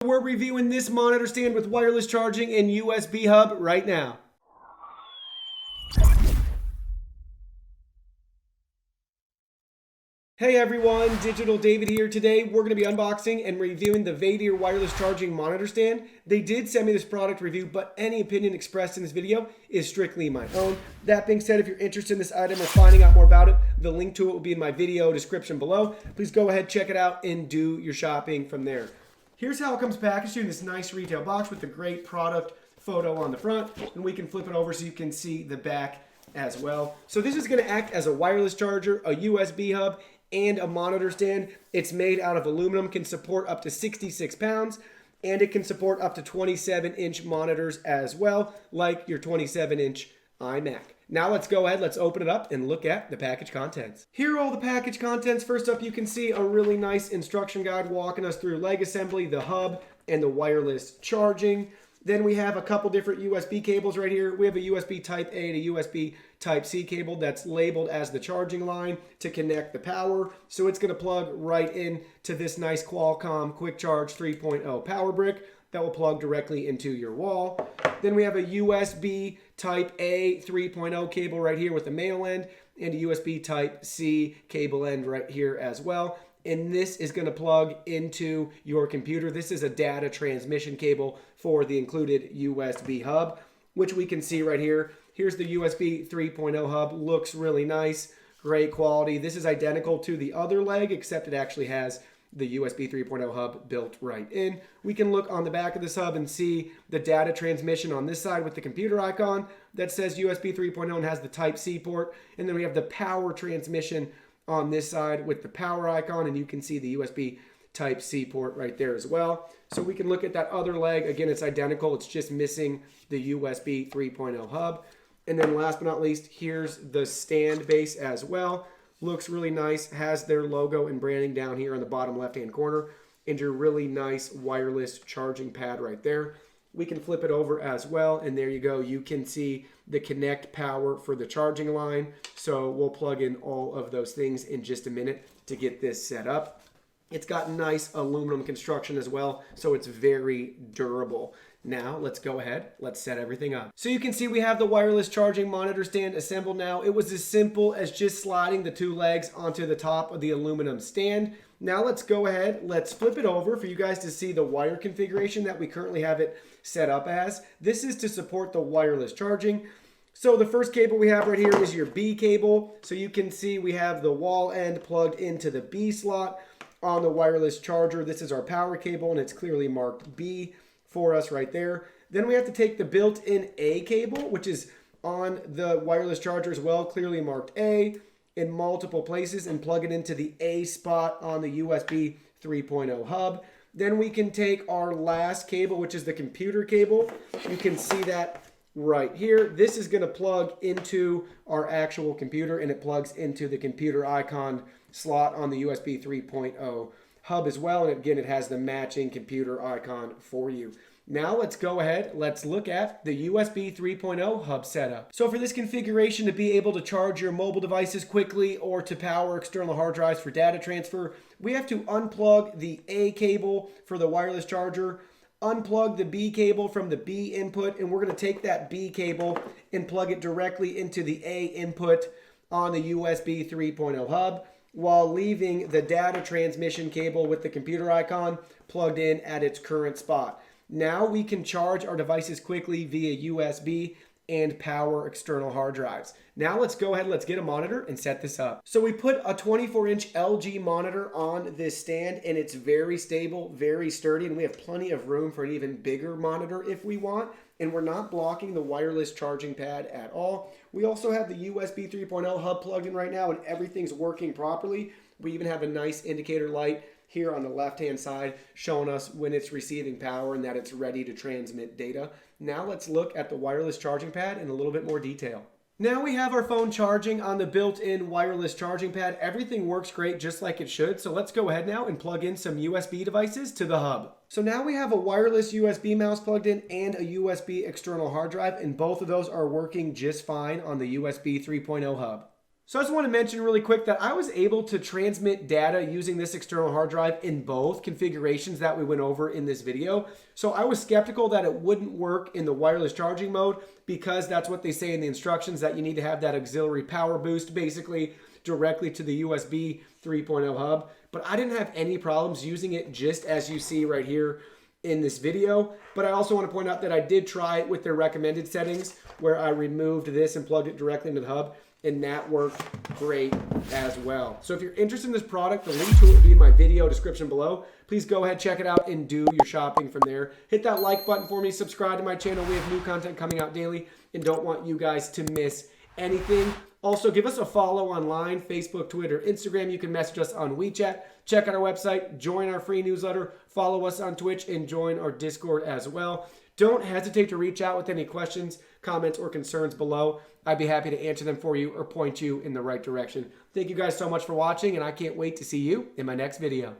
We're reviewing this monitor stand with wireless charging and USB hub right now. Hey everyone, Digital David here. Today we're going to be unboxing and reviewing the Vaydeer wireless charging monitor stand. They did send me this product review, but any opinion expressed in this video is strictly my own. That being said, if you're interested in this item or finding out more about it, the link to it will be in my video description below. Please go ahead, check it out, and do your shopping from there. Here's how it comes packaged in this nice retail box with the great product photo on the front, and we can flip it over so you can see the back as well. So this is going to act as a wireless charger, a USB hub, and a monitor stand. It's made out of aluminum, can support up to 66 pounds, and it can support up to 27-inch monitors as well, like your 27-inch iMac. Now let's go ahead, let's open it up and look at the package contents. Here are all the package contents. First up, you can see a really nice instruction guide walking us through leg assembly, the hub, and the wireless charging. Then we have a couple different USB cables right here. We have a USB Type A to USB Type C cable that's labeled as the charging line to connect the power. So it's going to plug right in to this nice Qualcomm Quick Charge 3.0 power brick that will plug directly into your wall. Then we have a USB Type A 3.0 cable right here with the male end and a USB Type C cable end right here as well. And this is going to plug into your computer. This is a data transmission cable for the included USB hub, which we can see right here. Here's the USB 3.0 hub. Looks really nice, great quality. This is identical to the other leg, except it actually has the USB 3.0 hub built right in. We can look on the back of this hub and see the data transmission on this side with the computer icon that says USB 3.0 and has the Type C port. And then we have the power transmission on this side with the power icon, and you can see the USB Type C port right there as well. So we can look at that other leg. Again, it's identical. It's just missing the USB 3.0 hub. And then last but not least, here's the stand base as well. Looks really nice. Has their logo and branding down here on the bottom left-hand corner. And your really nice wireless charging pad right there. We can flip it over as well, and there you go. You can see the connect power for the charging line. So we'll plug in all of those things in just a minute to get this set up. It's got nice aluminum construction as well, so it's very durable. Now let's go ahead, let's set everything up. So you can see we have the wireless charging monitor stand assembled now. It was as simple as just sliding the two legs onto the top of the aluminum stand. Now let's go ahead, let's flip it over for you guys to see the wire configuration that we currently have it set up as. This is to support the wireless charging. So the first cable we have right here is your B cable. So you can see we have the wall end plugged into the B slot on the wireless charger. This is our power cable, and it's clearly marked B for us right there. Then we have to take the built-in A cable, which is on the wireless charger as well, clearly marked A, in multiple places, and plug it into the A spot on the USB 3.0 hub. Then we can take our last cable, which is the computer cable. You can see that right here. This is going to plug into our actual computer, and it plugs into the computer icon slot on the USB 3.0 hub as well. And again, it has the matching computer icon for you. Now let's go ahead, let's look at the USB 3.0 hub setup. So for this configuration, to be able to charge your mobile devices quickly or to power external hard drives for data transfer, we have to unplug the A cable for the wireless charger, unplug the B cable from the B input, and we're going to take that B cable and plug it directly into the A input on the USB 3.0 hub, while leaving the data transmission cable with the computer icon plugged in at its current spot. Now we can charge our devices quickly via USB and power external hard drives. Now let's go ahead, let's get a monitor and set this up. So we put a 24-inch LG monitor on this stand, and it's very stable, very sturdy, and we have plenty of room for an even bigger monitor if we want. And we're not blocking the wireless charging pad at all. We also have the USB 3.0 hub plugged in right now, and everything's working properly. We even have a nice indicator light here on the left-hand side showing us when it's receiving power and that it's ready to transmit data. Now let's look at the wireless charging pad in a little bit more detail. Now we have our phone charging on the built-in wireless charging pad. Everything works great just like it should. So let's go ahead now and plug in some USB devices to the hub. So now we have a wireless USB mouse plugged in and a USB external hard drive, and both of those are working just fine on the USB 3.0 hub. So I just want to mention really quick that I was able to transmit data using this external hard drive in both configurations that we went over in this video. So I was skeptical that it wouldn't work in the wireless charging mode because that's what they say in the instructions, that you need to have that auxiliary power boost basically directly to the USB 3.0 hub. But I didn't have any problems using it just as you see right here in this video. But I also want to point out that I did try it with their recommended settings where I removed this and plugged it directly into the hub, and that worked great as well. So if you're interested in this product, the link to it will be in my video description below. Please go ahead, check it out, and do your shopping from there. Hit that like button for me, subscribe to my channel. We have new content coming out daily and don't want you guys to miss anything. Also, give us a follow online, Facebook, Twitter, Instagram. You can message us on WeChat. Check out our website, join our free newsletter, follow us on Twitch, and join our Discord as well. Don't hesitate to reach out with any questions, comments, or concerns below. I'd be happy to answer them for you or point you in the right direction. Thank you guys so much for watching, and I can't wait to see you in my next video.